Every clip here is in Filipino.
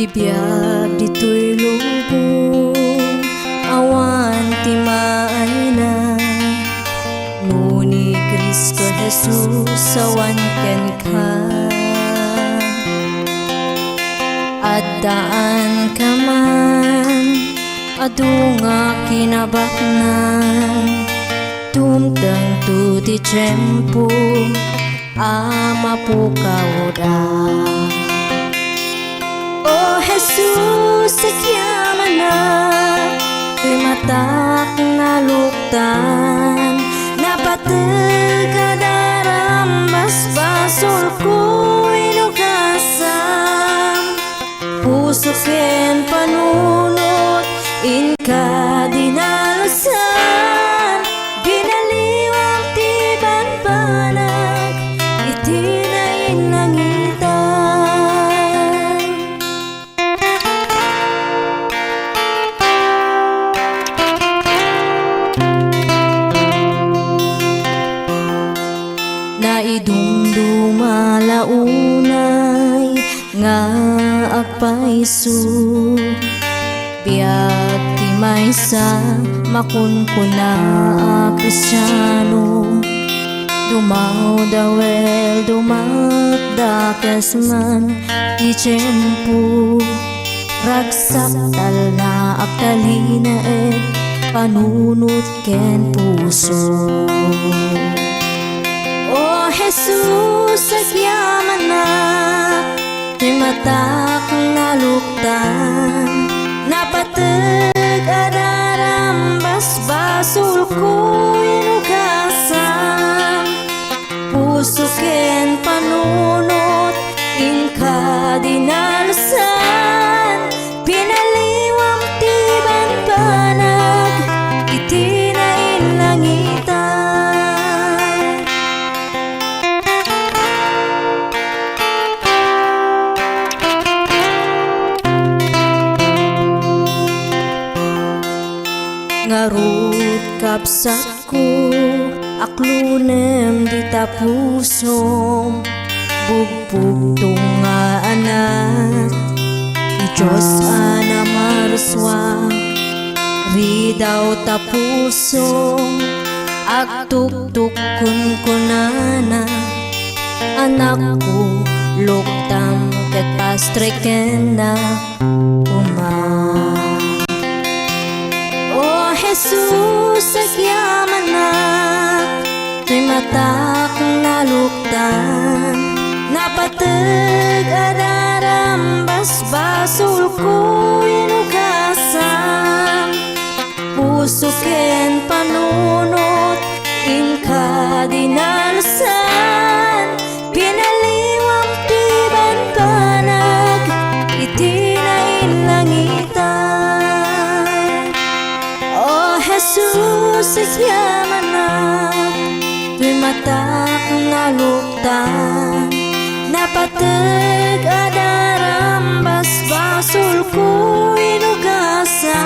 Bibiyag dito'y lubong, awan timaan na. Nuni Kristo Jesus awan ken ka. Addaan ka man, adu nga kinabaknan. Tumtang tu ti tiyempo, ama po kauda. Oh Jesus, sakyaman na, matak na luktan. Napatag kadaram, basbasol ko inukasam. Puso ken panunot, inka dinalusan. Binaliwang tiban panag, itinain langitan. Naidumduma launay nga agpaisu. Biag ti maysa makunkuna a Kristyano. Dumaw dawel dumakdakas man ti tiyempo. Ragsak tal na agtalina panunot ken puso. Oh Jesus, sagyaman na, ti matak na luktan. Napatag adaram, basbasul ko inukasam. Puso ken panunot, inka dinalusan. Pinaliwang tiban panag, itinain langitan. Ngarut kapsat ko, aklunem di tapusom. Bugbog tunga anak, di Diyos ana maruswa. Ridaw tapusom, agtuktukun ko nana. Anak ko, luktam ket pastreken na umang. Oh Jesus, sagyaman na, ti matak na luktan. Napatag adaram, basbasul ko inukasam. Puso ken panunot, inka dinalusan. Pinaliwang tiban panag, itinain langitan. Oh Jesus, sagyaman na, ti matak na luktan. Napatag adaram, basbasul ko inukasam.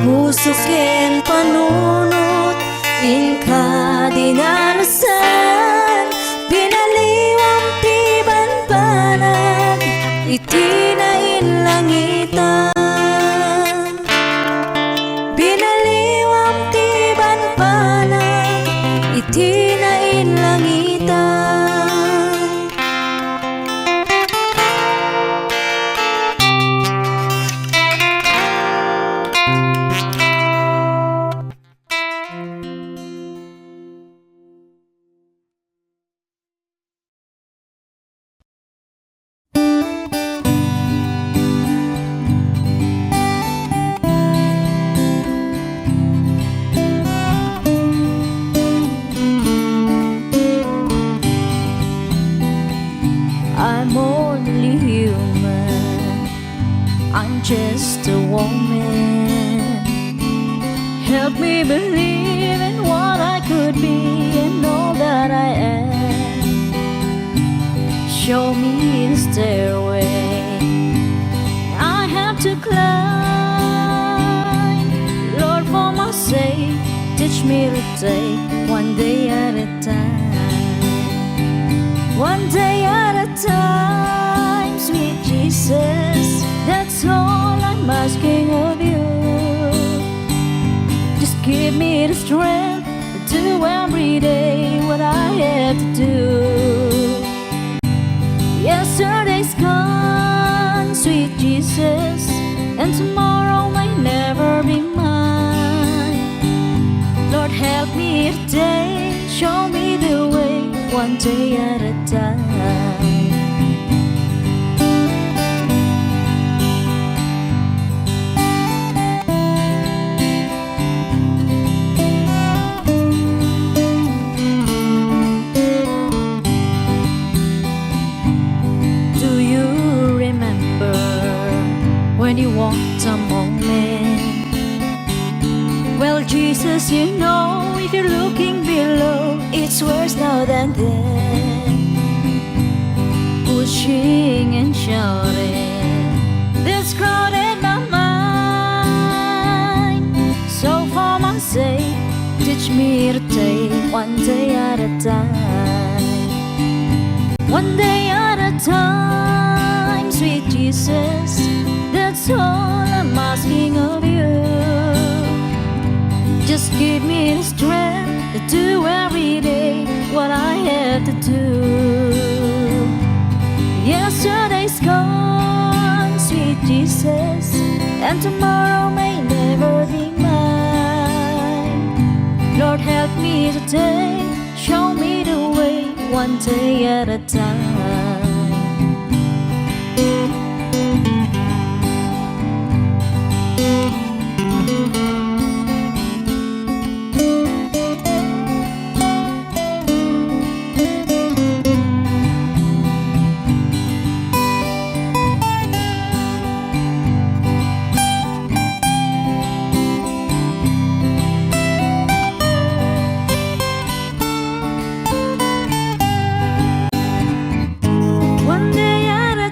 Puso ken panunot, inka dinalusan. Pinaliwang tiban panag, itinain langitan. Binaliwang tiban panag, itinain langitan. I'm only human, I'm just a woman. Help me believe in what I could be and all that I am. Show me the stairway I have to climb. Lord, for my sake, teach me to take one day at a time. One day at a time, sweet Jesus. give me the strength to do every day what I have to do. Yesterday's gone, sweet Jesus, and tomorrow may never be mine. Lord, help me today, show me the way, one day at a time. When you walked among men, well, Jesus, you know, if you're looking below, it's worse now than then. Pushing and shouting, this crowded my mind. So for my sake, teach me to take one day at a time. One day at a time, sweet Jesus, that's all I'm asking of you. Just give me the strength to do every day what I have to do. Yesterday's gone, sweet Jesus, and tomorrow may never be mine. Lord, help me today, show me the way, one day at a time.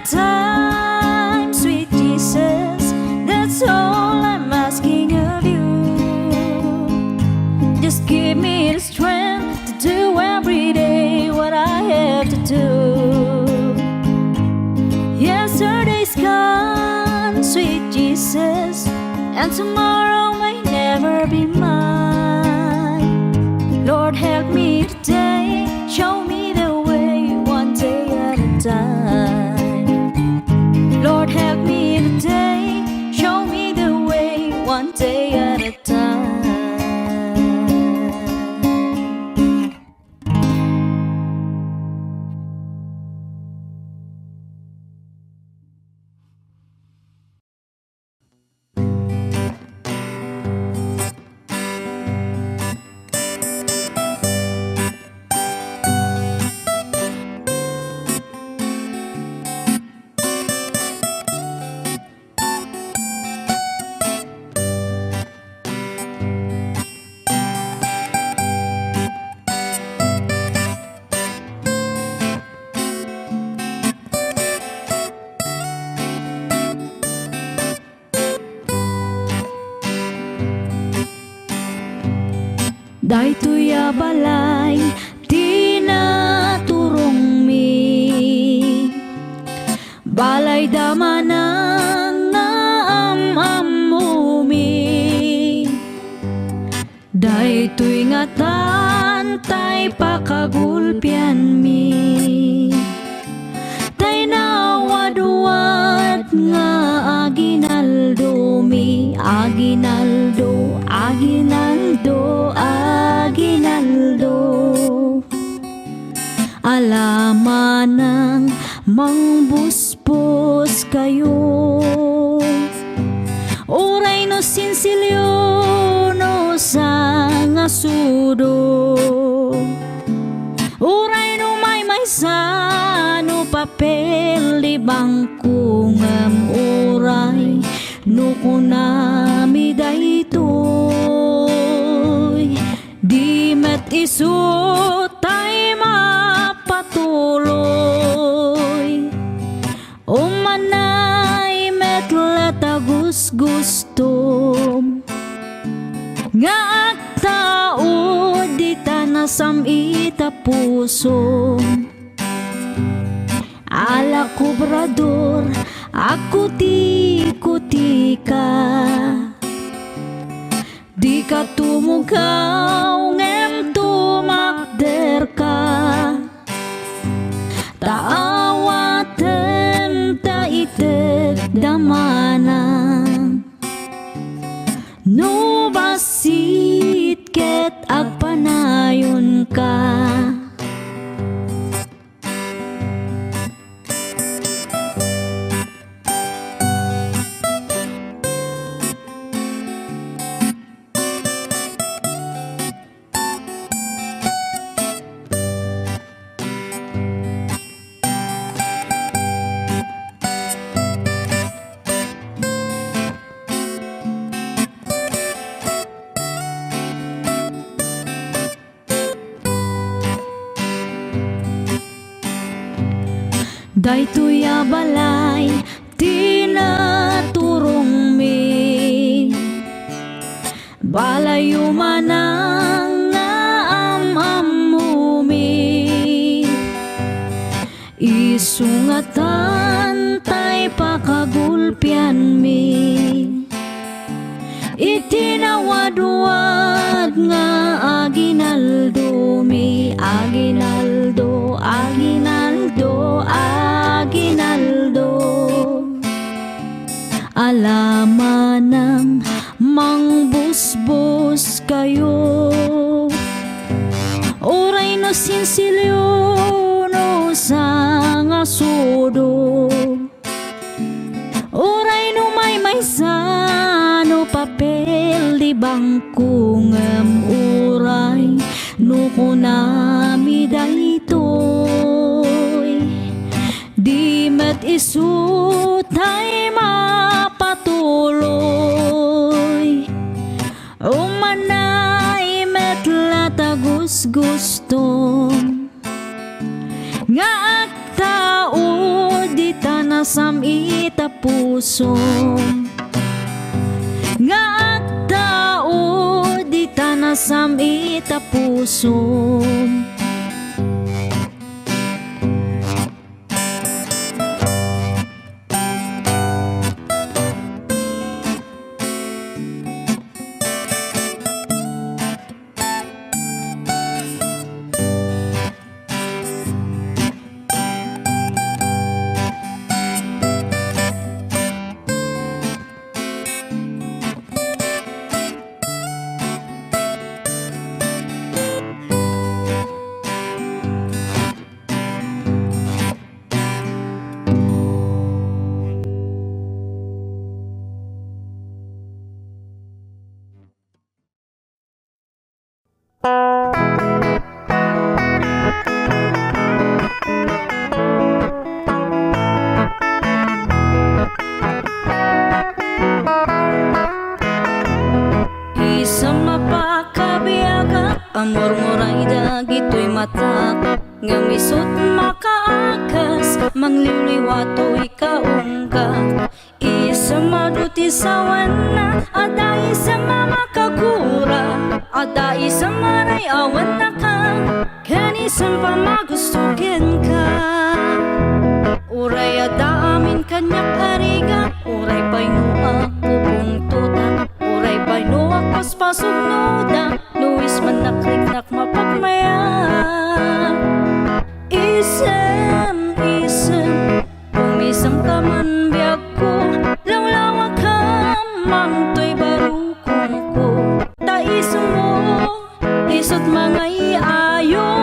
Time, sweet Jesus, that's all I'm asking of you. Just give me the strength to do every day what I have to do. Yesterday's gone, sweet Jesus, and tomorrow may never be mine. Lord, help me today, show me the way, one day at a time. Lord, help me today, show me the way, one day at a time. Daytoy a balay, tinaturong mi. Balay damanang naamamumi. Daytoy nga tantay pakagulpian mi. Tay nawadwad nga aginaldo mi. Aginaldo, aginaldo, aginaldo. Alaman ng mangbuspos kayo. Uray no sinsilyo no sa nga sudo. Uray no may sa no papel di bangko ngam uray no kunami daytoy. Di met isu tay mapatuloy. Umanay met latagus gustom. Nga agtao di tanasam ita puso. Ala kubrador aku ti ka. Di ka tumugaw ngem tumakder ka, taawaten ta ited damanan. No basit ket agpanayon ka. Daytoy a balay tinaturong mi, balayo manang nga amamumi. Isungatan tay pakagulpian mi, itinawadwad nga aginaldo mi. Aginaldo, aginaldo, aginaldo. Alaman ng mangbusbus kayo, oray no sinsilyo no sa nga sudo, oray no may sano papel di bangko ngem uray no kunami daytoy. Di met isu tay mapatuloy, umanay met latagus gusto nga agtao di tanasam ita puso, nga agtao di tanasam ita puso. Amor moray dagito'y mata nga misut makaakas, mangliliwato'y kaungka. Isa maduti sawan na aday sa mamakakura, aday sa maray awan na ka, kanisan pa magustukin ka. Uray ada amin kanyak ariga, uray pa'y nuak pupungtuta, uray pa'y nuak paspasog nuda, nuwis man nakriknak mapagmaya. Isem, isem, umisam ka man biyag ko, lawlawa ka mangto'y barukong ko. Taisem mo, isot mga iayo,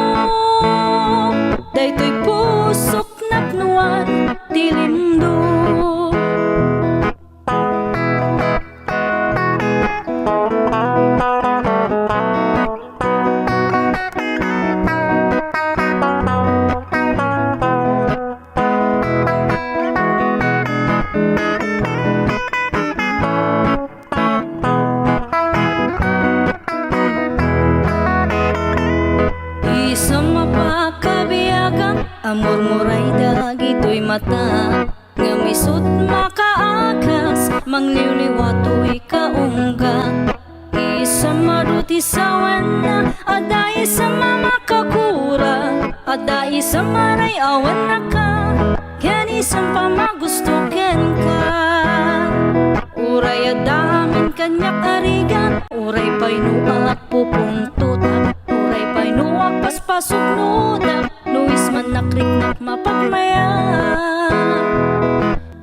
dayto'y pusok napnuan tilindo. Amor moray dagito'y mata nga misut makaakas, mangliliwato'y kaungga. Isa maduti sawan na aday sa mamakakura, aday sa maray awan na ka, kanisan pa magustukin ka. Uray adamin kanyak arigan, uray uray pa'y nuak pupong tutak, uray pa'y nuak paspasok nuda, nuis man nakriknak mapagmaya.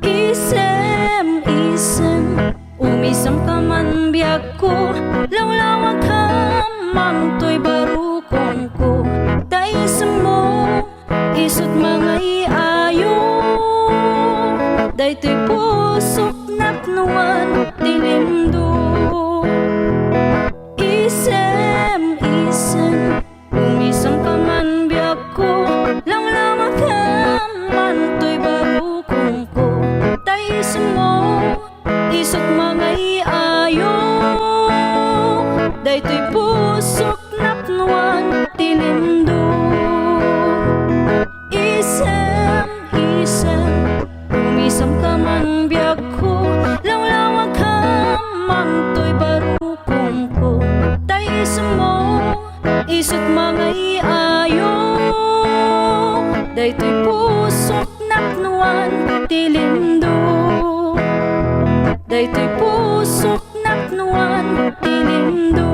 Isem, umisam ka man biyag ko, lawlawag ka mamtoy barukong ko. Daisem mo, isot mga iayo, daytoy pusok napnuan dilimdo. Isem, umisam ka man biyag ko, lawlawag ka mamtoy barukong ko. Daisem mo, isot mga iayo, daytoy pusok napnuan dilimdo. Isem, umisam ka man biyag ko, lawlawag ka mamtoy barukong ko. Daisem mo, isot mga iayo, daytoy pusok napnuan dilimdo. Daytoy pusok napnuan dilimdo.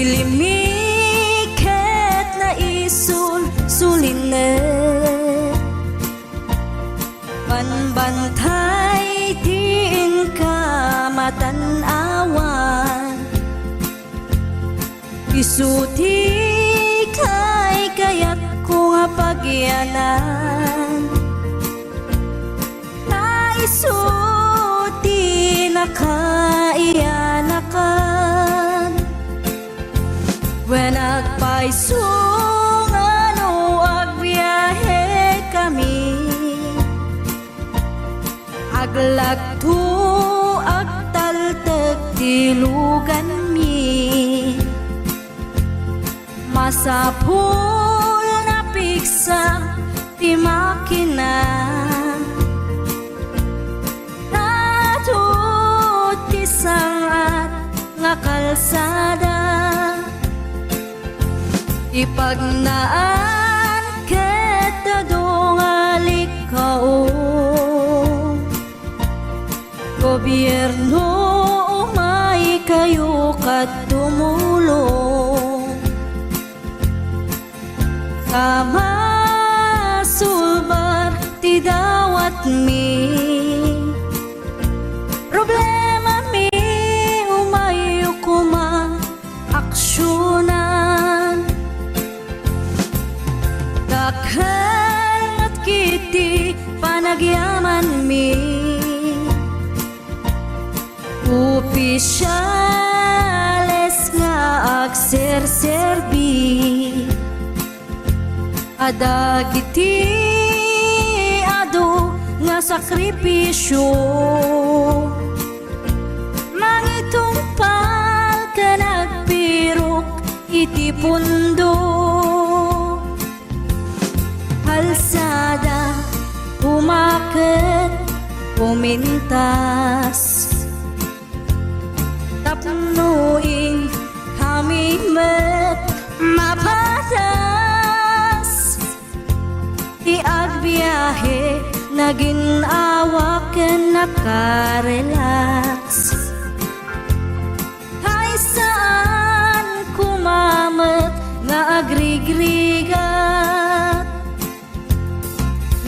Ilimiket na sulinet, panbantay diin ka matanawan, isuti kay kayat ko nga pagyanan, naisuti na kaiyanakan. When nagpaisong ano agbiyahe kami, aglagto agtaltag tilugan mi, masapul na piksa ti makina, natut ti sangat nga kalsada. Ipagnaan kita dongalik kao, gobyerno umay kayo kat tumulong, kama sulbar ti dawat mi, problema mi umayo kuma aksyonan. Dakhan at kiti panagyaman mi, opisyales nga agserserbi, adagiti ado nga sakripisyo, mangitumpal ka nagpirok iti pundo. Kalsada, umakit, pumintas, tapnuing kami met mapatas, iagbiyahe naging awaken nakarelax. Hay saan kumamet na agrigrigat,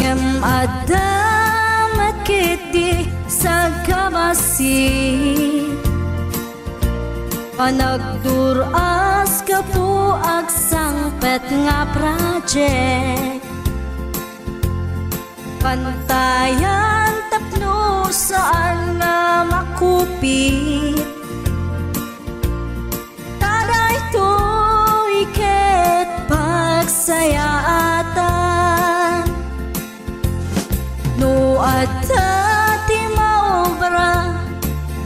ngem adamat kiti sa kabasi, panagduras ka po agsangpet nga project, Pantayan tapno saan na makupit, taday to'y ket pagsayaatan. No adta ti maobra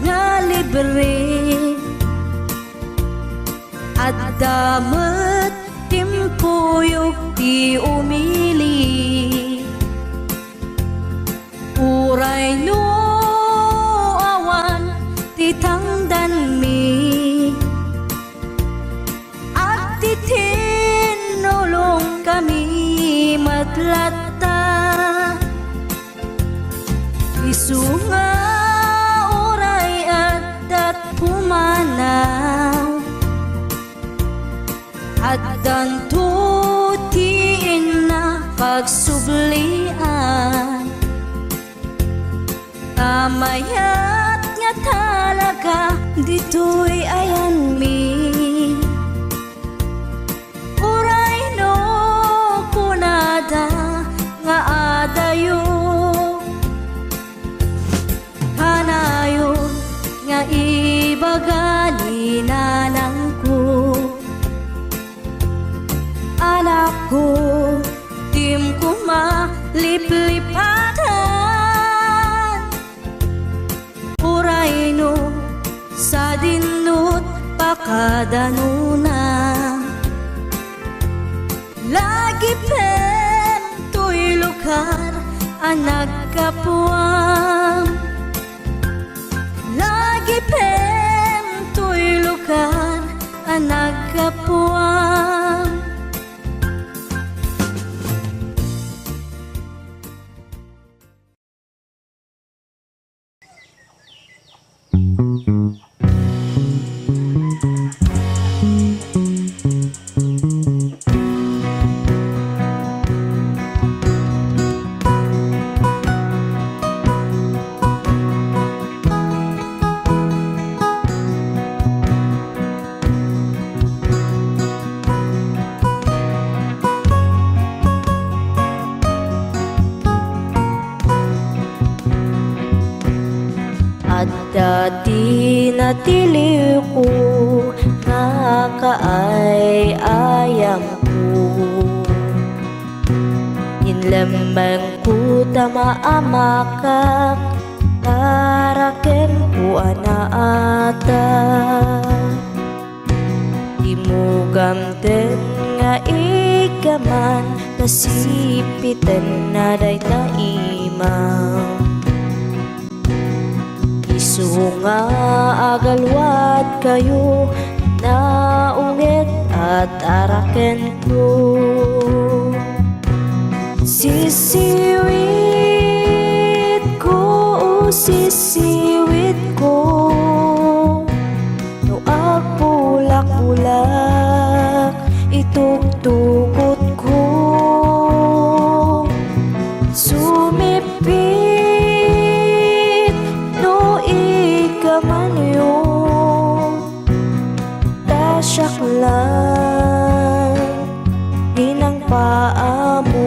nga libre, at damat timpuyog ti umili. Uray no awan ti tangdan mi, at ti tinulong kami madlata. Isu nga uray at pumanaw, at danto ti ina pagsublian. Tamayat nga talaga dito'y ayan mi, uray no kunada nga adayo, hanayon nga ibagani nanang ko. Anak ko, tim ko maliplipatan, uray no sa dinut pakadanuna. Lagi pen to'y lugar ang nagkapuang, lagi pen to'y lugar ang nagkapuang. At dati natiliw ko nga kaay-ayam ko, inlamang ko tamaamakak, taraken ko anaata. Imugamten nga ikaman, nasipitan na day taimang. Isu nga agalwat kayo, naungit at araken ko. Sisiwit ko, sisiwit ko, no agpulak-bulak itugtugot ko. Sumipit no ikamanyo, tasyak lang inang paa mo.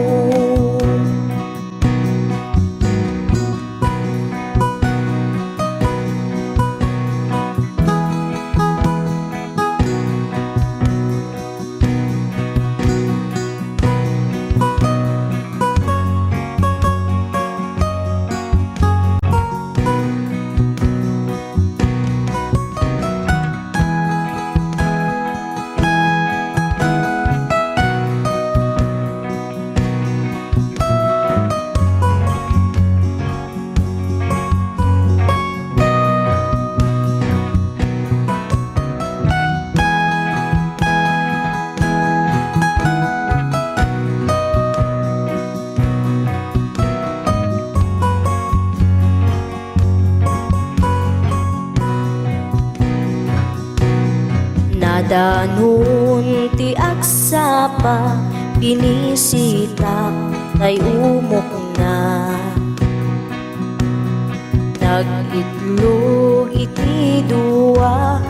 Danon ti agsapa, pinisitak tay umok na. Nag-itlog iti dua,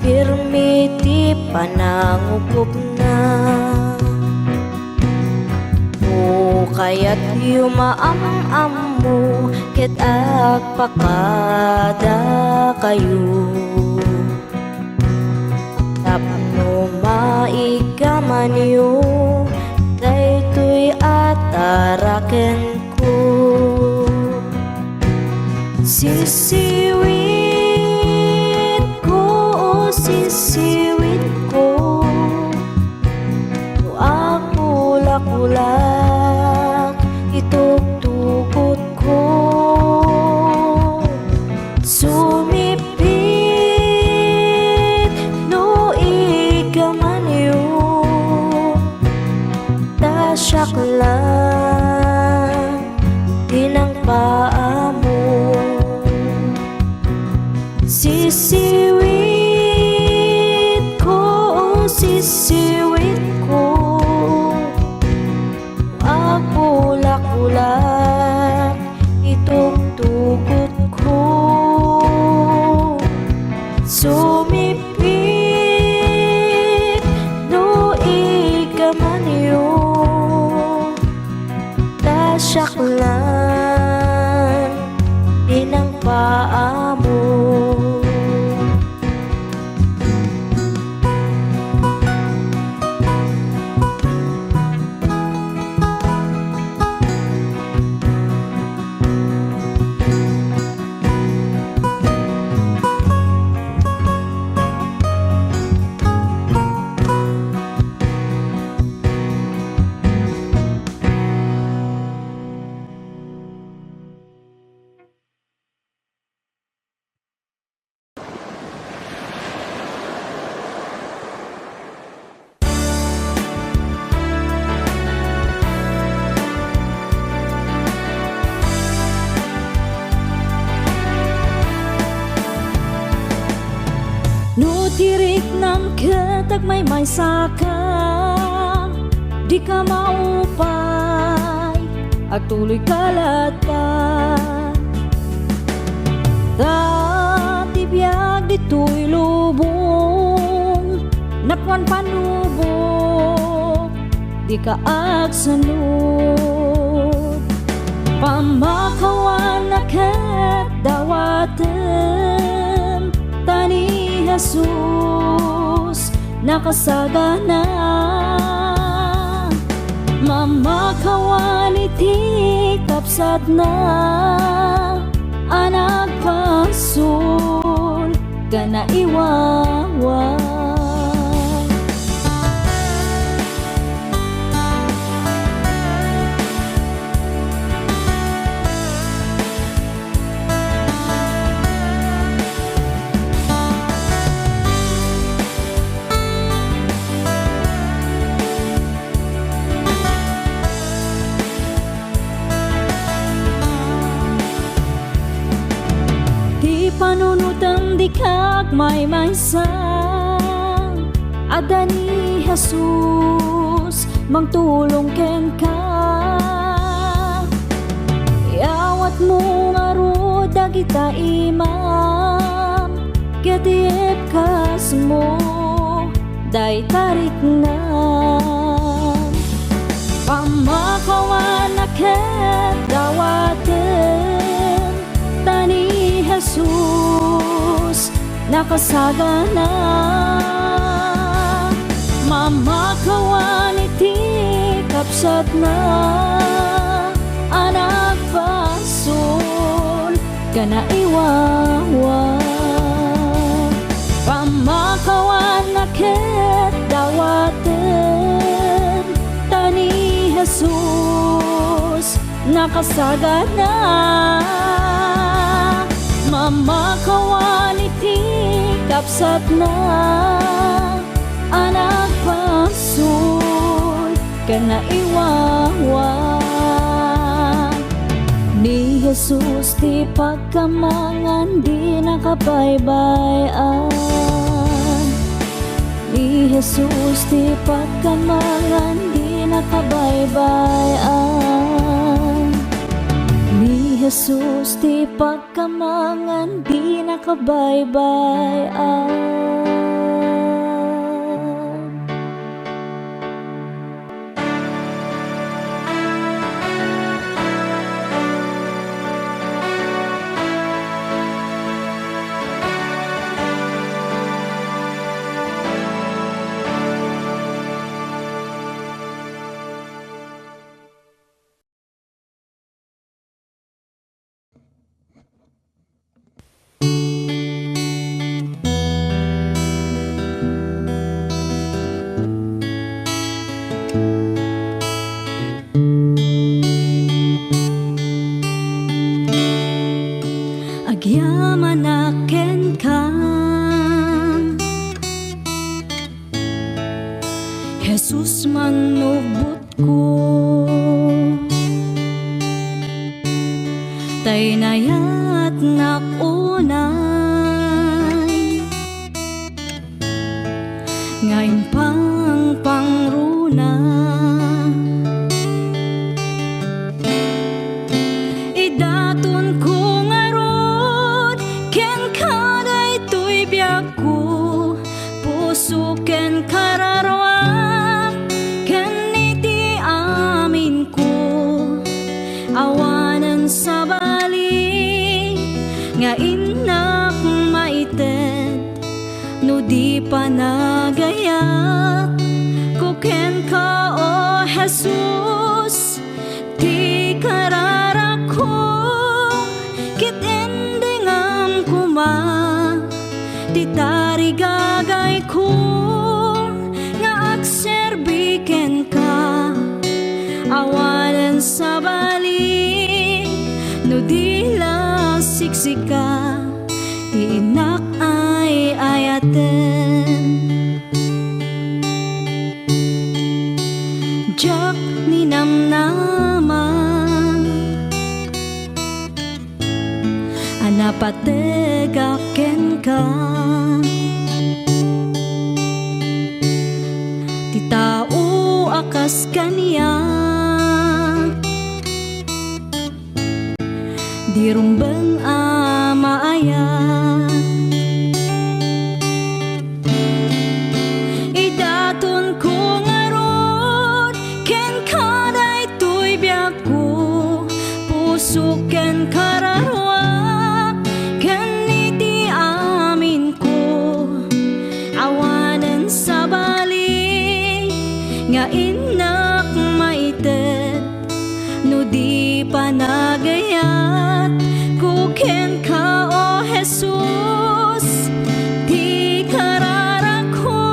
pirmi ti panangukup na. O kaya't yumaam-am mo ket agpakada kayo tapno maigaman yu daytoy ataraken ko sisiwit ko sisiwit ko kulak-kulak itugtugot ko sumipit no igaman yu tasyak lang dinang paa mo sisiwit ko sisiwit ko kulak-kulak itugtugot ko sumipit no igaman yu tasyak lang dinang paa mo No tirik ng ketag may saka di ka maupay at tuloy kalatpat tatibiyag dito'y lubong napwan panubok di ka agsanod pamakawan na ket dawaten tani Jesus nakasagana mamakawan iti kapsat na anak pasul kana iwawa panunutan di kag may sang ada ni Jesus mangtulong ken ka iawat mo nga ro dagita imam ketiep kas mo day tarik na pamakawan na ket dawaten tani Jesus nakasagana mamakawan iti kapsat na anak pasul kana iwawa pamakawan na ket dawaten tani Jesus nakasagana mamakawan iti kapsat na anak pasul kana iwawa ni Jesus ti pagkamangan di nakabaybayan ni Jesus ti pagkamangan di nakabaybayan ni Jesus ti pagkamangan di nakabaybayan tay nayat nakunay ngayon pang pangruna idaton ko ngarod ken kaday tuy biag ko puso ken kararwak ken iti amin ko awanan sa bali nga inak maited no di pa nagayat ko ken ka o Jesus ti karara ko kit endingam kuma ti tarigagay ko nga agserbiken ka awalan sa bali no di la siksika ti inak ay ayaten jak ni namnama anapategaken ka ti tao akas kaniya di rumbeng amaayat idaton ko ngarod ken kaday tuy biag ko puso ken kararwak ken iti amin ko awanen sa bali nga inak maited no di pa nagayat ko ken ka o Jesus di karara ko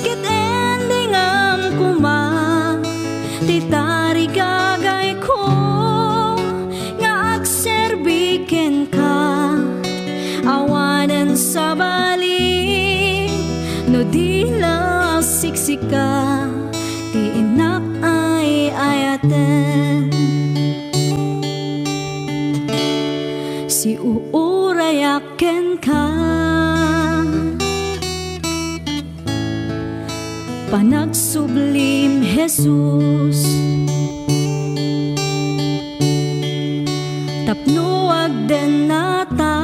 kit endingam kuma ti tarigagay ko nga agserbiken ka awanan sa bali no di la siksika ti inak ay ayaten si uurayaken ka panagsublim Jesus tapno agden nata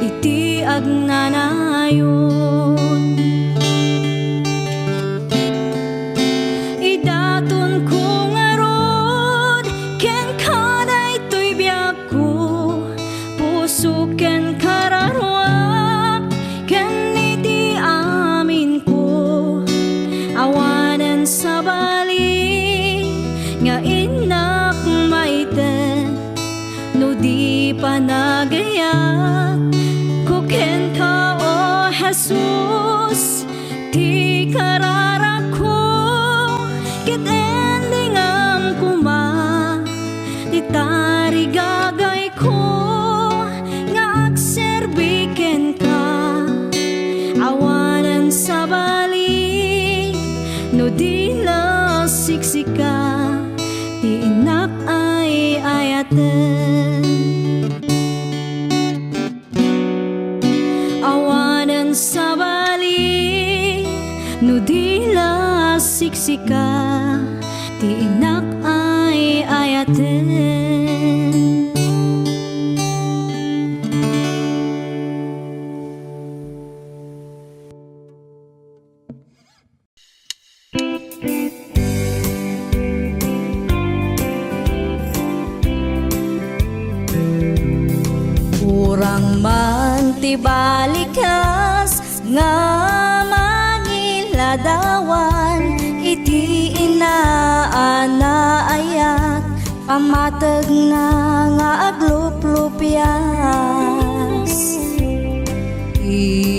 iti agnanayon idaton ko ngarod ken kaday tuy biag ko puso ken kararwak ken iti amin ko awanan sa bali nga inak maited no di pa nagayat ko ken ka o Jesus ti karara ko kit endingam kuma ti tarigagay ko nga agserbiken ka awanan sa bali no di la siksika ti inak ay ayaten awanan sa bali no di la siksika ti inak ay ayaten urang man ti balikas nga mangiladawan iti inaanaayat pamatag na nga agluplupyas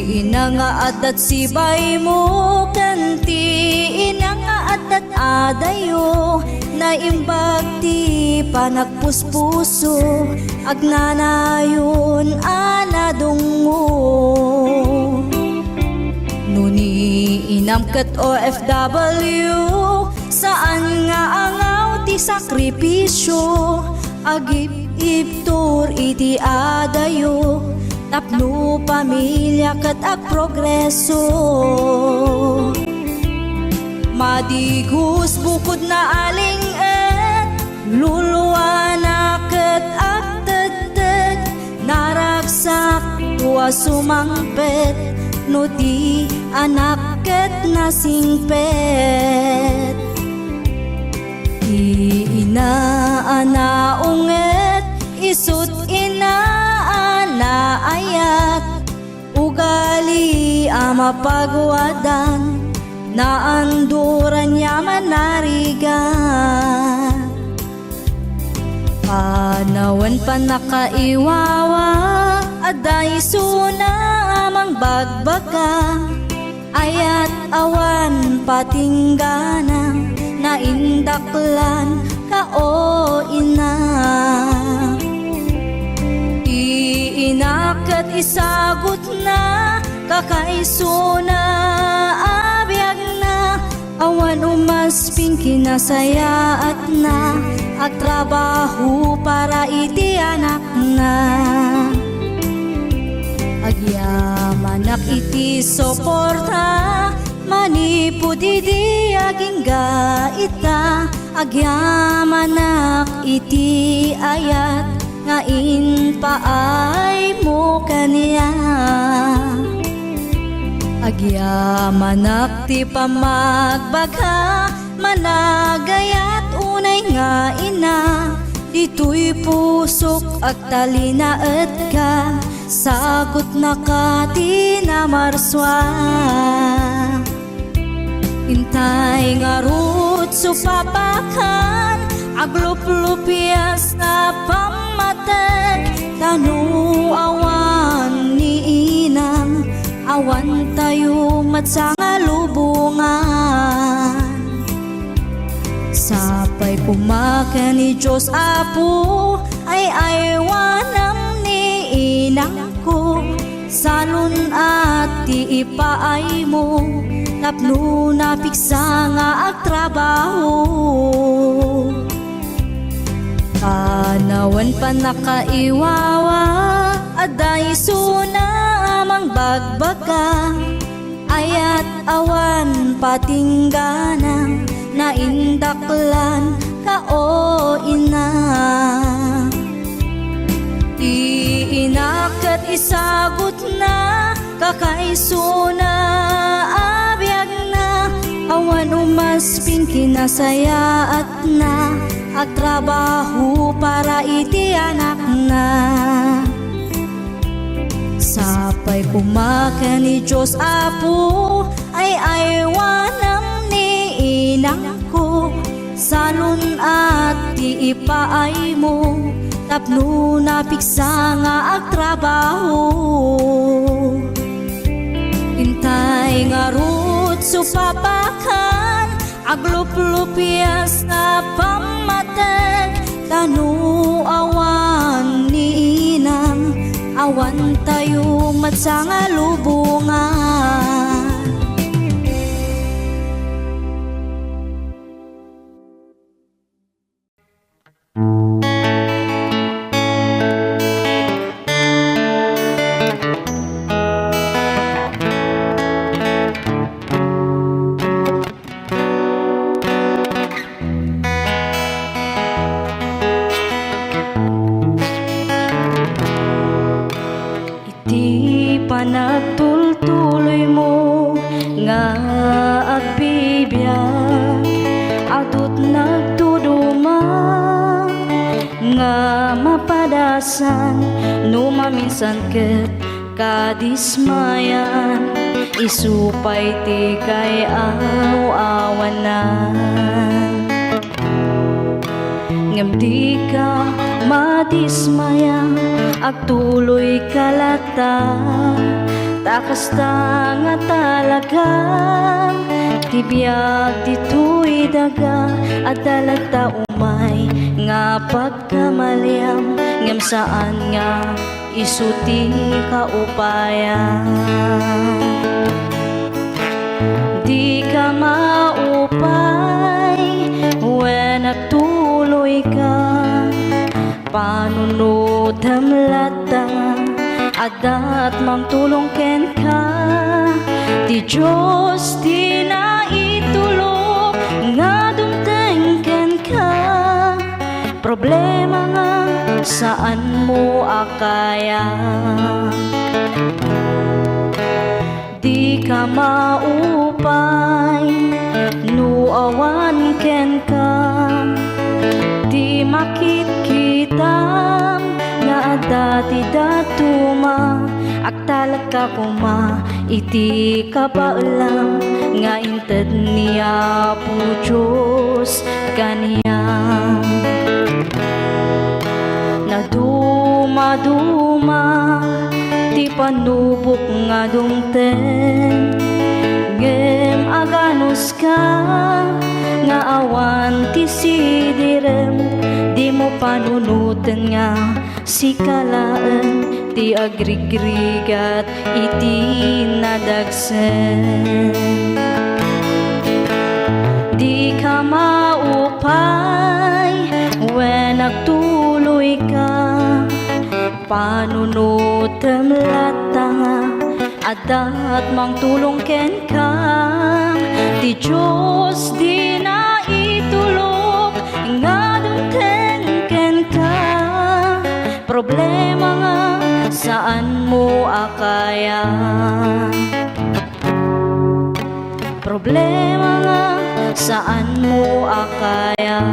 ina nga adat sibay mo kanti ina nga adat adayo na imbag ti panagpuspuso agnanayon anadungo nuni inamkat OFW saan nga ang sakripisyo agip-iptur iti adayo tapno pamilya ket ag progreso. Madigus bukod na aling luluana ket ag tedted naragsak wa sumangpet no di anak ket nasingpet. Inaanaunget isut inaanaayat ugali ama pagwadan naanduran niya manarigan. Panawan pa nakaiwawa aday suna amang bagbaka ayat awan patinggana na indaklan ka o ina. Iinakat isagot na kakaiso na abiyag na awan umasping kinasayaat na at trabaho para iti anak na. Agyamanak iti soporta manipud iti agingga ita agyamanak iti ayat nga inpaay mo kaniya. Agyamanak ti pamagbagha managayat unay nga ina dito'y pusok ag talinaet ka sagot na ka ti namarswa. Intay nga rut supapakan aglup-lupias na pamatag tanu awan ni inang awan tayo matsanga lubungan. Sapay pumakan ni Diyos Apo ay aywanam ni inang ko salun at ti ipaay mo tapno napiksa nga ag trabaho. Panawan pa nakaiwawa aday suna amang bagbaka ayat awan patinggana na indaklan ka o ina. Iinakat isagot na kakaiso na abiyag na awan umasping kinasayaat na at trabaho para iti anak na. Sapay pumakan ni Diyos Apo ay aywanam ni inang ko salun at ti ipaay mo tapno napiksa nga ag trabaho. Intay nga rut supapakan aglup-lupias na pamatag tanu awan ni inang awan tayo matsanga lubungan. Panagtultuloy mo nga agbibiyag adut nagtuduma nga mapadasan no maminsan ket kadismayan isupay ti kay awanan ngem di ka madismaya agtuloy kalata takasta nga talaga tibiyag dito'y daga at dalagta umay nga pagkamaliam ngem saan nga isuti kaupayan. Di ka maupay when nagtuloy panunod hamlata adat mamtulong ken ka ti Diyos di na itulog nga dumteng ken ka problema nga saan mo akaya di ka maupay nuawan ken ka di makit kita nga dati datuma agtalag ka kuma iti kapaulam nga inted niya po Diyos kaniyang na duma-duma ti panubok nga dumten ngem aganos ka nga awan ti sidirem di mo panunutan nga si kalaan ti agrigrigat iti nadagsen di ka maupay when nagtuloy ka panunutan latanga adat mangtulong ken ka ti Diyos di na itulog nga dumten ken ka problema nga saan mo akaya problema nga saan mo akaya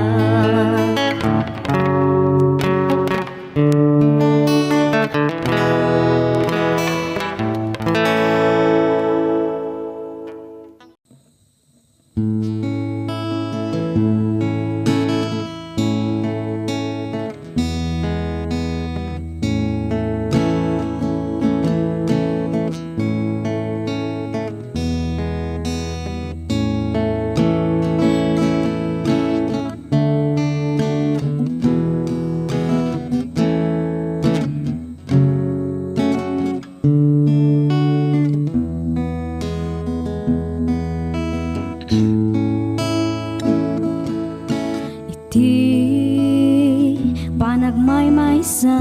panagmaymaysa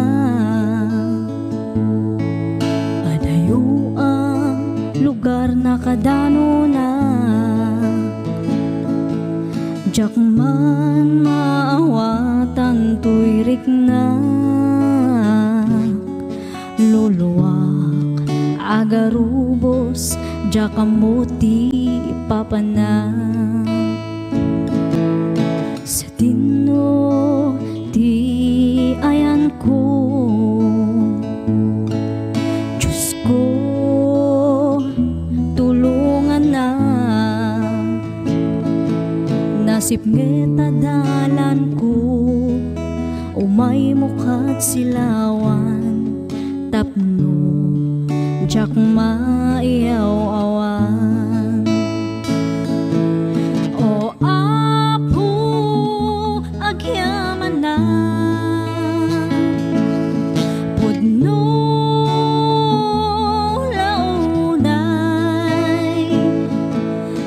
adayo ang lugar na kadano na jak man maawatan tuyrik na luluwak agarubos jak amuti papana sa tino di ayan ko Diyos ko tulungan na nasip ngeta dalan ko umay mukat silawan tapno jak maiyaw-awan o apo agyaman na pudno launay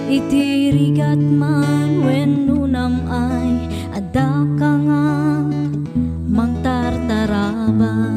itirigat man wenno namay adda ka nga mangtartarabay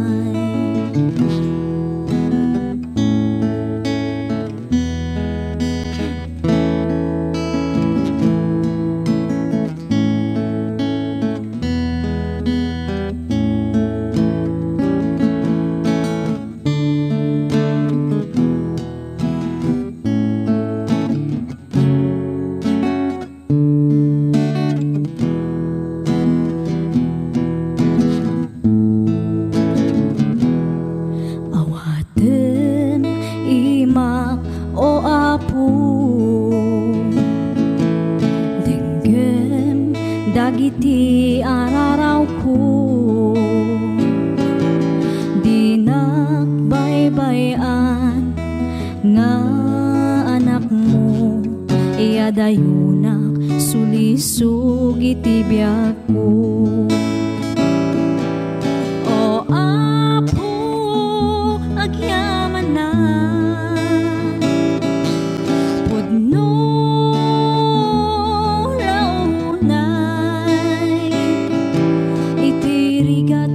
awaten imak o apo denggem dagiti araraw ko dinakbaybayan nga anak mo iadayunak sulisog iti biyak ko o apo agyaman na pudno launay itirigat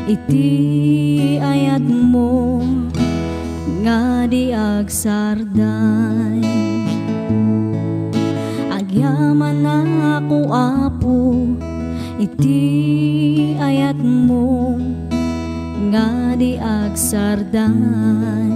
iti ayat mo nga di agsarday. Agyaman na ako apo, iti ayat mo nga di agsarday.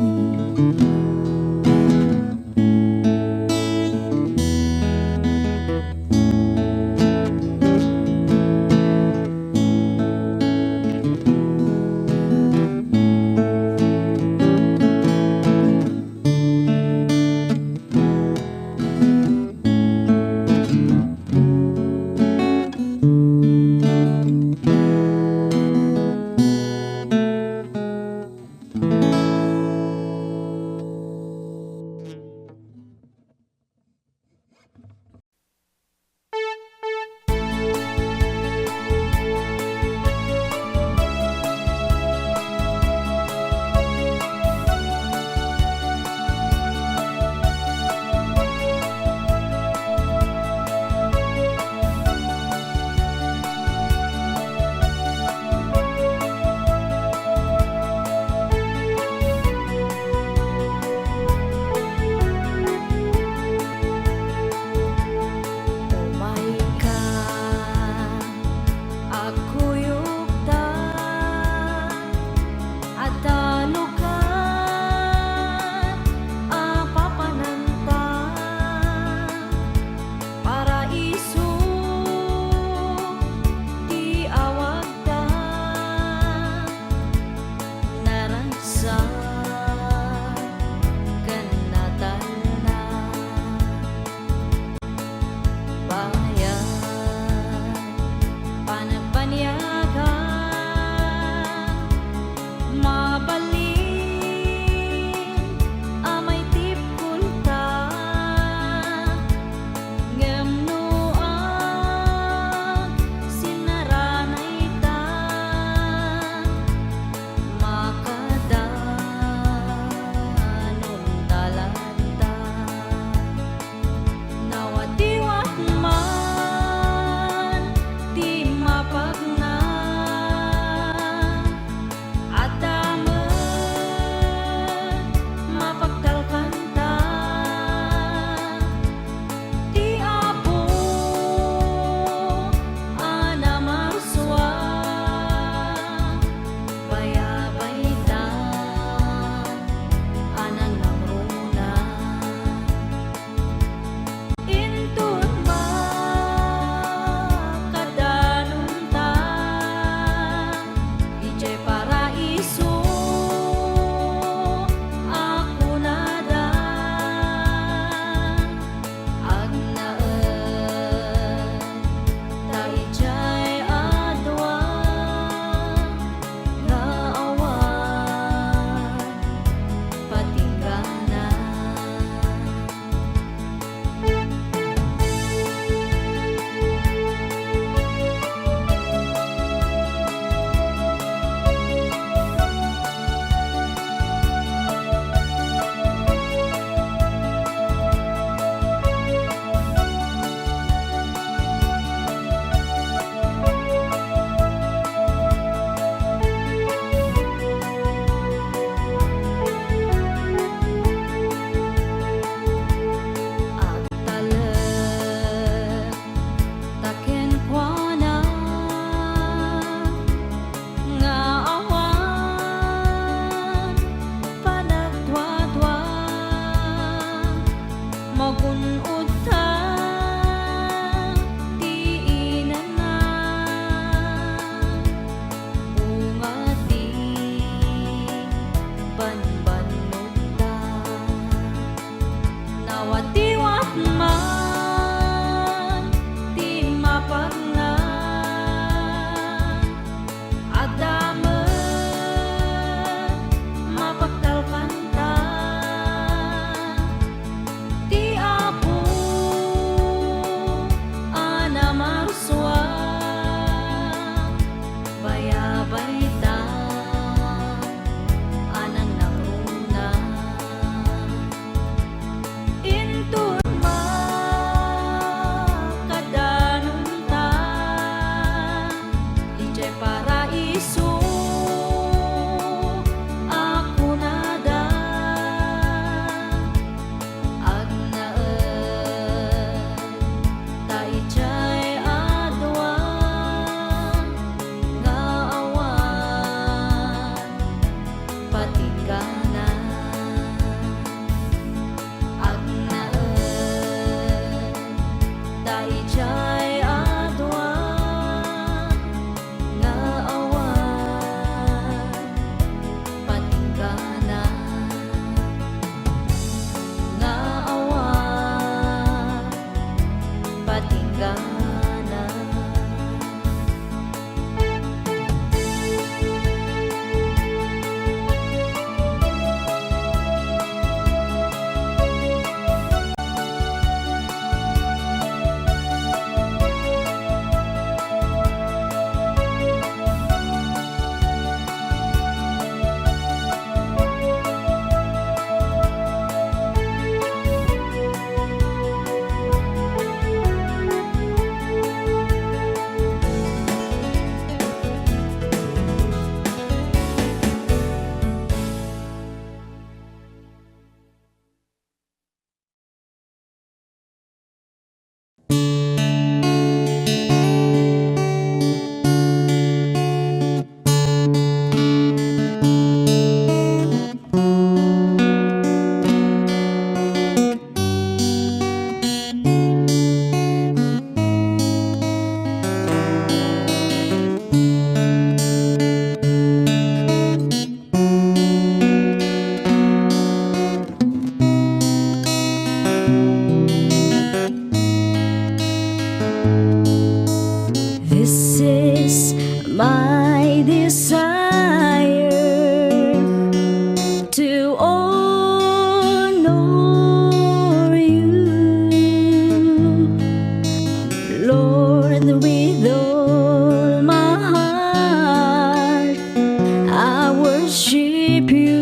worship you.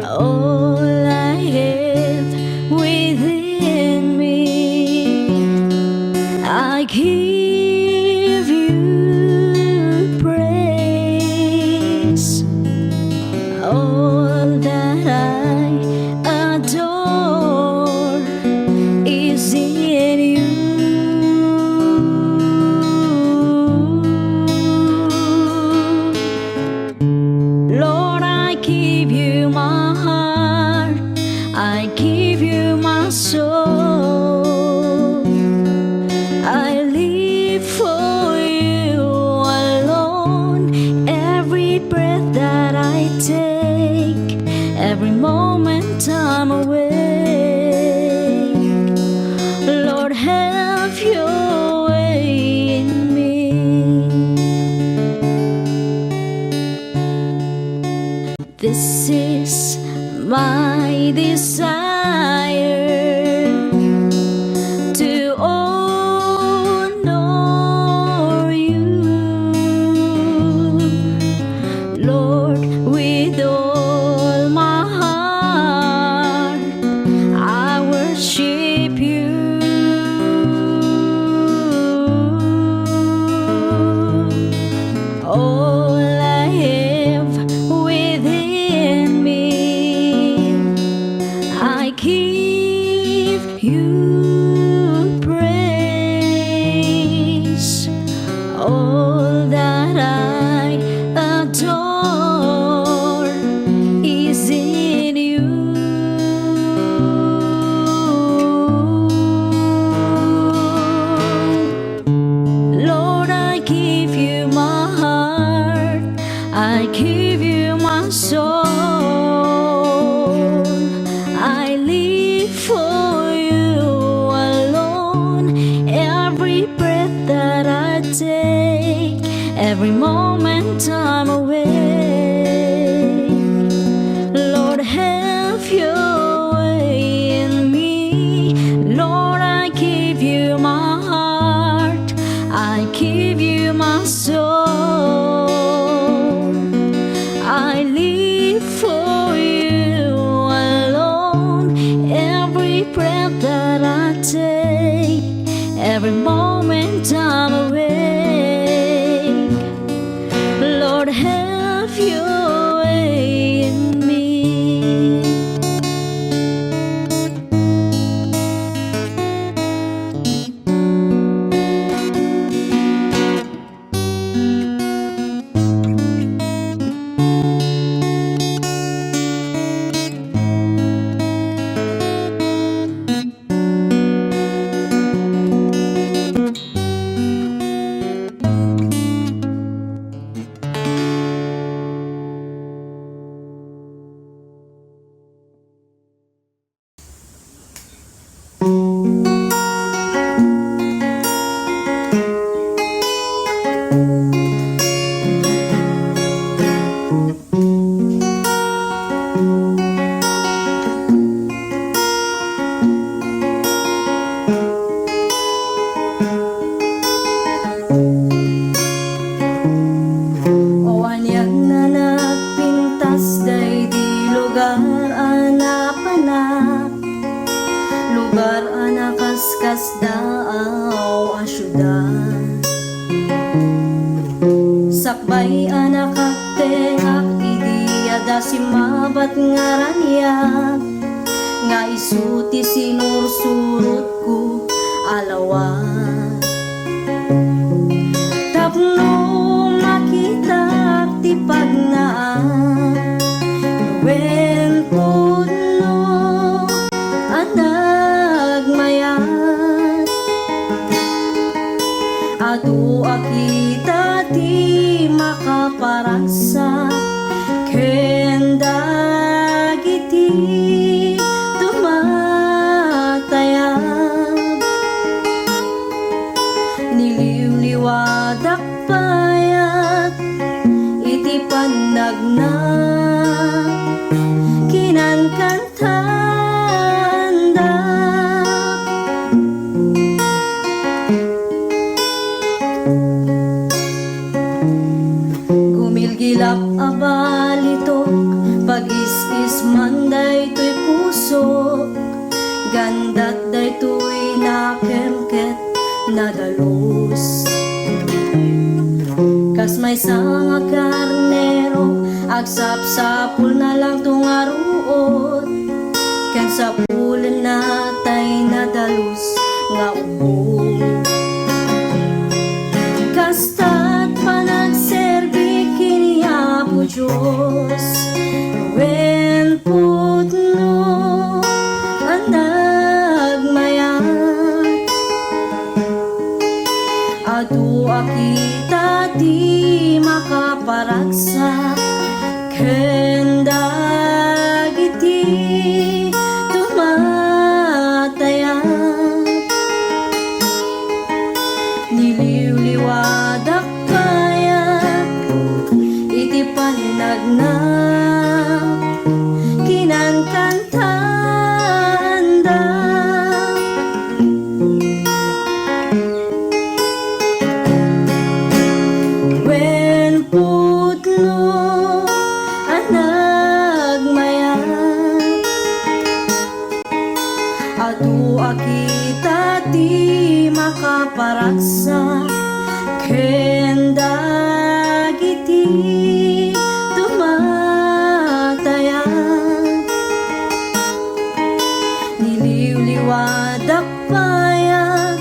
All I have within me, I give you praise. All that I adore is in you. Lord, I give you my heart, I give you my soul. I live for you alone. Every breath that I take, every moment I'm awake, Lord, have your way in me. This is my desire, to honor you, Lord, with all my heart I worship you. All I have within me, I give you praise. All that I adore is in you. Lord, I give you my heart, I give you my soul. I live for you alone. Every breath that I take, every moment I'm awake, Lord, have your way in me. Lord, I give you my heart, I give you my soul. I live for you alone. Every breath that I take, every moment I'm awake, Lord, have your way in me. O anyag na nagpintas day di lugar anapanak, lugar anakaskas daaw a syudad. Sakbay anakatengak idiyada si mabat ngaraniyak, nga isuti sinursurot ko alawat. Tapno makita ti pagnaan, luwen puno anagmayat. Adu akita ti makaparasa, kendag iti tumatayab. Niliwliwadak payat iti panagnak, kinankantanda. Silap abalitok, pag-is-is man daytoy puso, gandat daytoy nakemket nadalus. Kas may nga karnero, agsap-sapul na lang tungaruot, ken sapulan natay nadalus nga ubo. Kasta't panagserbi kini Apo Diyos, wen putno anagmayat, adu akita di makaparagsa, ken dagiti tumatayat. Niliwliwadak kaya iti panagna, kinankantanda. Wen putno anagmayat, adu akita di makaparagsa, ken dagiti tumatayat. Niliwliwadak payat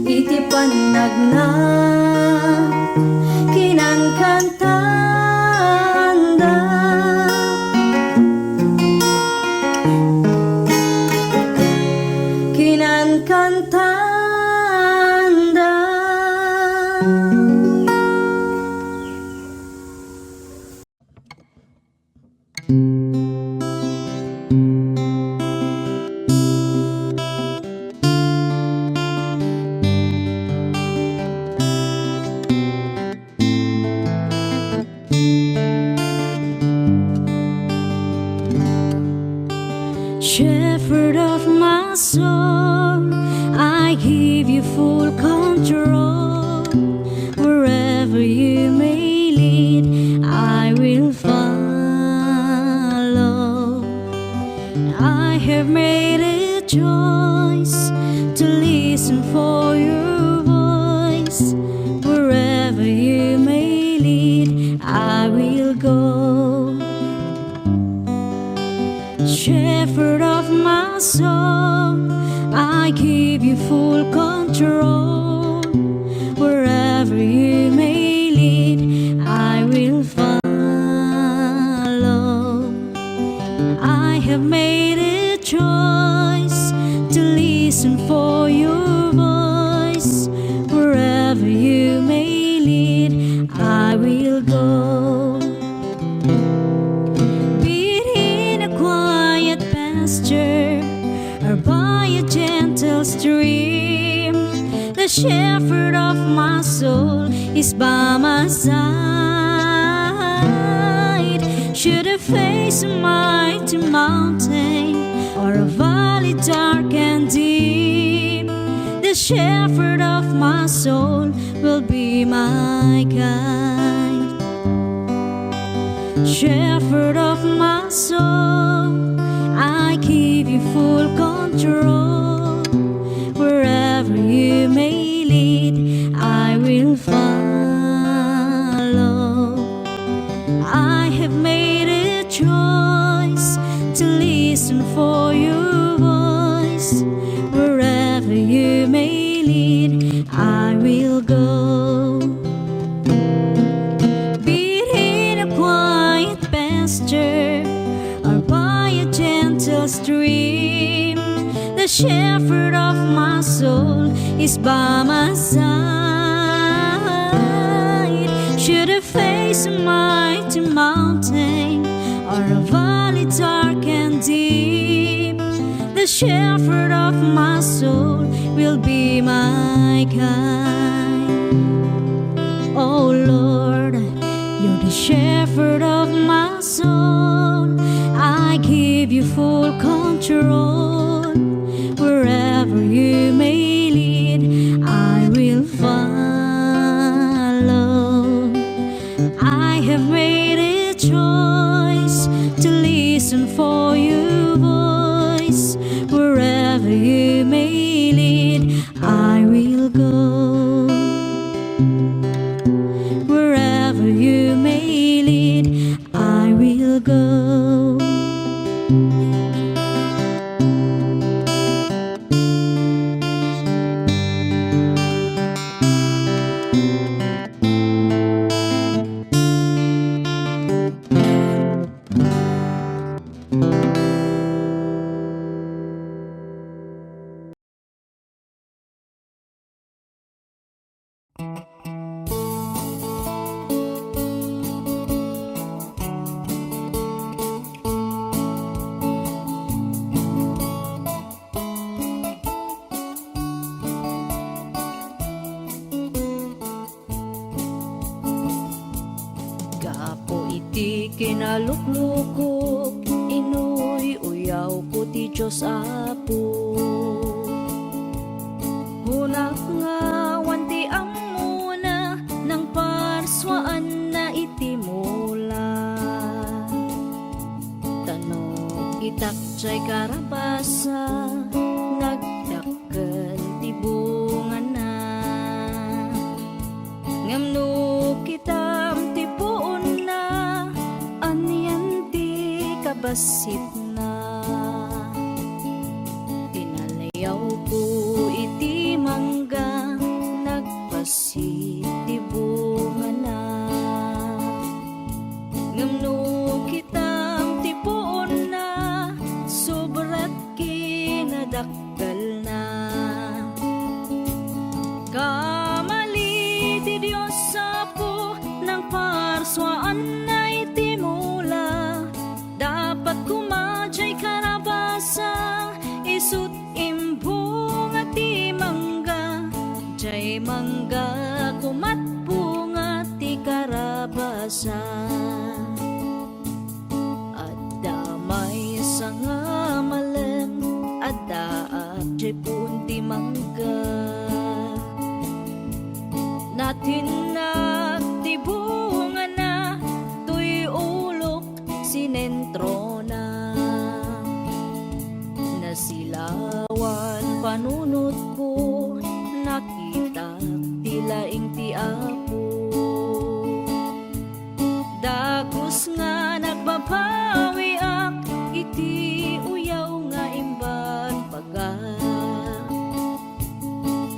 iti panagna, kinankantanda. Kinankantanda. Shepherd of my soul, I give you full control. Wherever you may lead, I will follow. I have made a choice to listen for your voice. Wherever you may lead, I will go. Shepherd of my soul, I give you full control. Wherever you may lead, I will follow. I have made a choice to listen for your voice. Wherever you may lead, I will go. Be it in a quiet pasture or by a gentle stream, the shepherd of my soul is by my side. Should I face a mighty mountain or a valley dark and deep, the shepherd of my soul will be my guide. Shepherd of my soul, I give you full control. Wherever you may lead, I will follow. I have made a choice to listen for your voice. Wherever you may lead, I will go. Be it in a quiet pasture or by a gentle stream, the shepherd of my soul is by my side. Should I face a mighty mountain or a valley dark and deep, the shepherd of my soul will be my guide. Oh Lord, you're the shepherd of my soul. I give you full control. Wherever you may lead, I will follow. I have made Gapo iti kinaluklukok, inuy uyaw ko ti Diyos Apo. Hunak nga wanti amuna ng parswaan na iti mula. Tanog itak jay karabasa, nagdakkel ti bunga na. Ngamno kitam ti puon na, anyan ti kabasit na. Tinalayaw ko iti mangga, nagpasit ti bunga na. Ngamno kitam ti puon na, sobrat kinadakkel na. Kamali ti Diyos Apo ng parswaan na iti mula. Dapat kumadyay karabasa, isut imbong at ti mangga. Jay mangga kumat bunga ti karabasa. At damay sa nga malem, at daak jay punti mangga. Natin nagtibungan na, tuy ulok sinentro na. Nasilawan panunot ko, nakita tilaing ti Apo. Dagos nga nagbabawi ak, iti uyaw nga imban paga.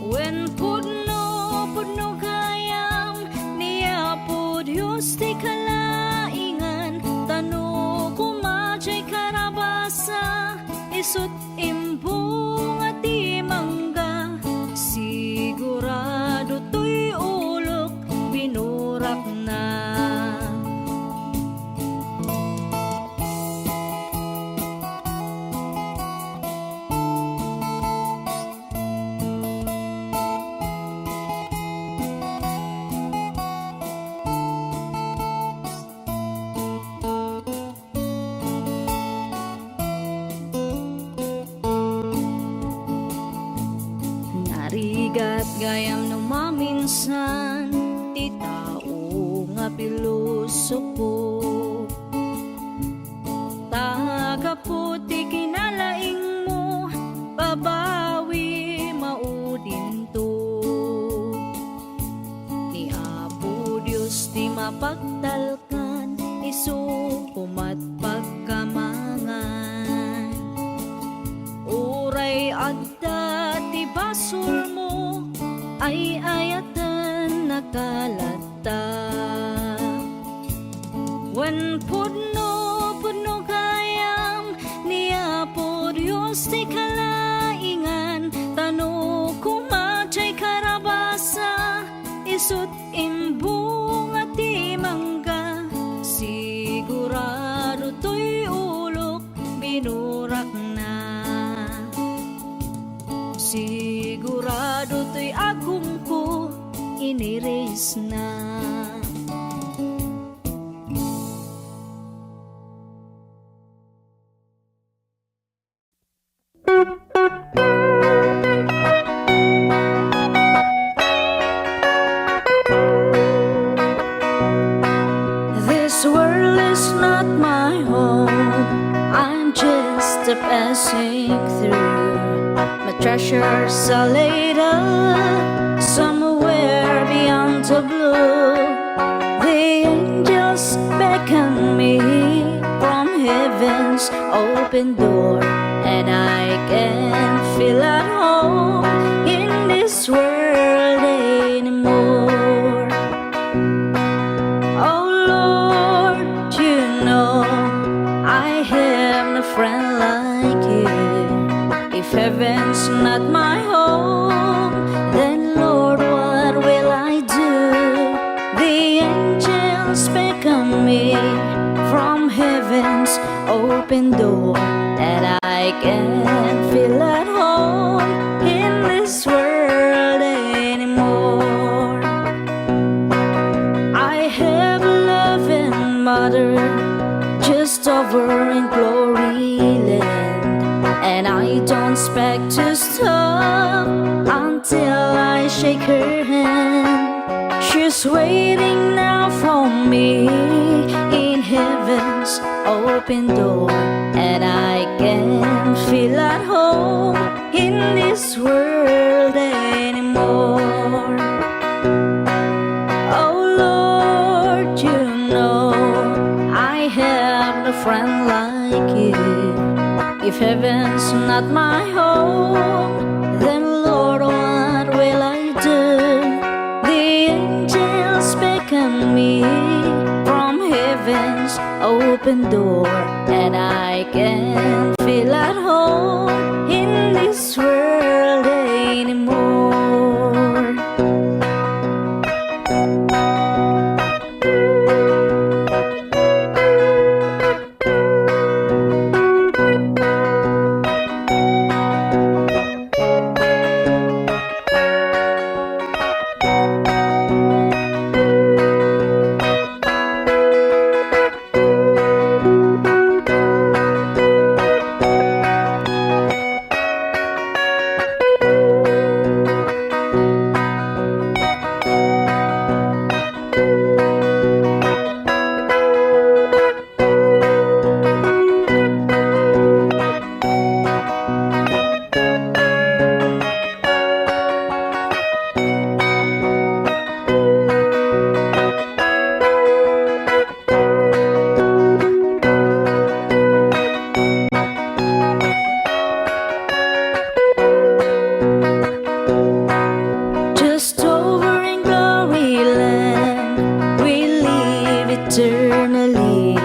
When pudno kayam, niya po Diyos ti kalaingan. Tano kumadyay karabasa, isut imbong at ti mangga. Sigurado to'y ulok, binurak na. Narigat gayam no maminsan, ti tao nga pilosopo. Tagaputi kinalaing mo, babawi maudin to. Ni Apo Diyos ti mapagtalkan, isu kumat pagkamangan. Uray adda ti basol mo, ay ayatan nakalata. When pudno kayam, niya po Diyos ti kalaingan. Tano kumadyay karabasa, isut imbong at ti mangga. Sigurado to'y ulok, binurak na. Sigurado to'y agum ko, iniris na. This world is not my home, I'm just a passing through. My treasures are laid up somewhere beyond the blue. The angels beckon me from heaven's open door, and I can feel at home in this world anymore. Oh Lord, you know I have no friend like you. If heaven's not my home, then Lord, what will I open door that I can feel at home in this world anymore. I have a loving mother just over in glory land, and I don't expect to stop until I shake her hand. She's waiting now for me in heaven's open door, and I can feel at home in this world anymore. Oh Lord, you know I have no friend like you. If heaven's not my home, then Lord, what will I do? The angels beckon me from heaven's open door, and I can feel at home in this world anymore. Eternally,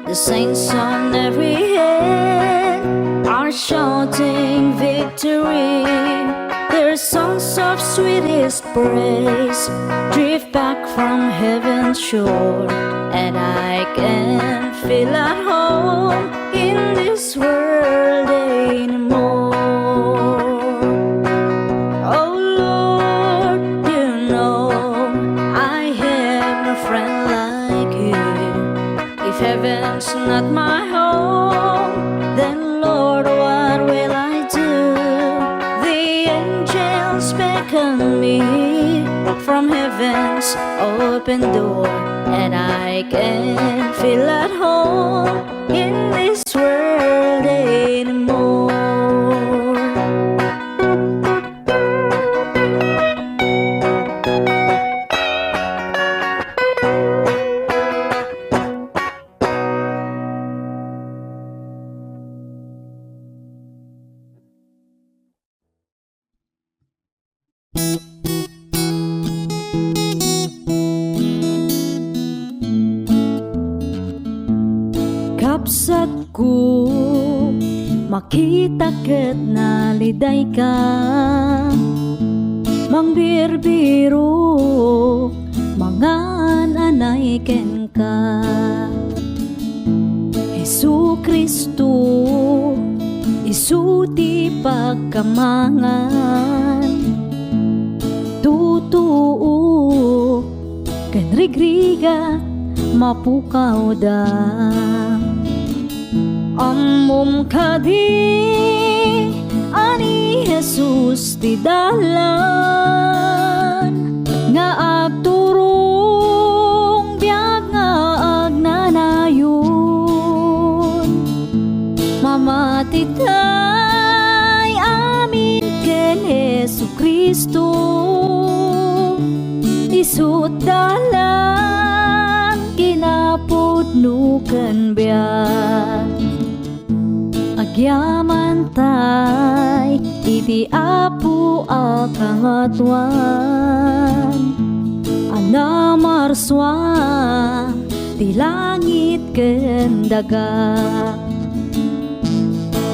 the saints on every hand are shouting victory. Their songs of sweetest praise drift back from heaven's shore, and I can feel at home in this world anymore. Oh Lord, you know I have no friend like you. If heaven's not my home, then Lord, what will I do? The angels beckon me from heaven's open door, and I can feel at home in this world anymore. Kapsat ko, makita ket naliday ka, mangbirbiro, mangan anay ken ka. Hesu Kristo, isuti pagkamangan, tutuo, ken rigriga, mapukaw da. Ammom kadi ani Jesus ti dalan, nga agturong biag nga agnanayon. Mamatitay amin ken Jesu Kristo, isut dalan kinapudno ken biag. Agyaman tay iti apu akangatuan, anamarswa ti langit ken daga.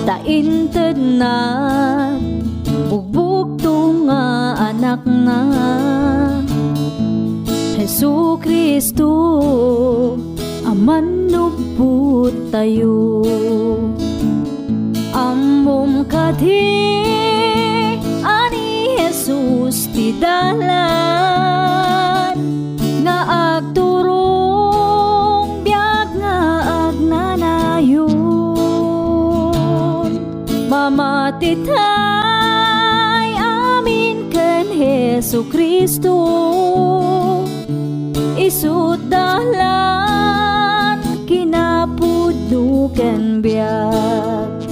Tainted na bugbugto nga anak na Jesu Kristo, aman nubut tayo. Ammom kadi ani Jesus ti dalan nga agturong biag nga agnanayon. Mamatitay amin ken Hesu Kristo, isut dalan kinapudno ken biag.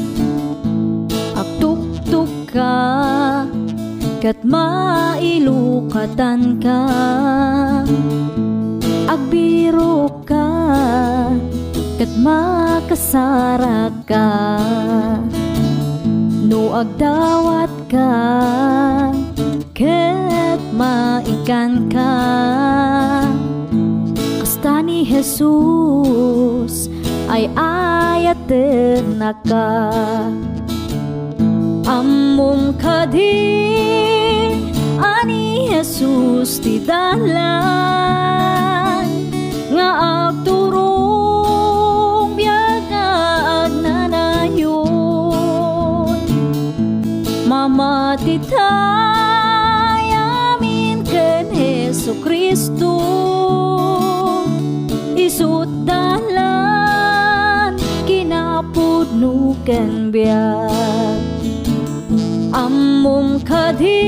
Agtuktuk ka kat mailukatan ka, agbiro ka kat makasarak ka, no agdawat ka ket maikan ka. Kasta ni Jesus ay ayaten na ka. Ammom kadi ani Jesus ti dalan nga agturong biag nga agnanayon. Mamatitay amin ken Hesu Kristo, isut dalan kinapudno ken biag. Ammom kadi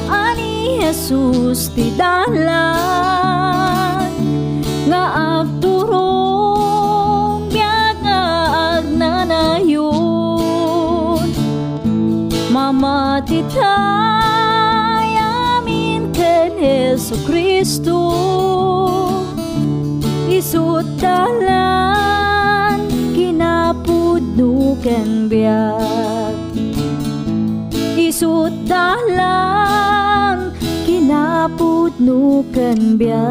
ani Jesus ti dalan nga agturong biag nga agnanayon. Mamatitay amin ken Hesu Kristo, isut dalan kinapudno ken biag. Isut dalan kinapudno ken biag.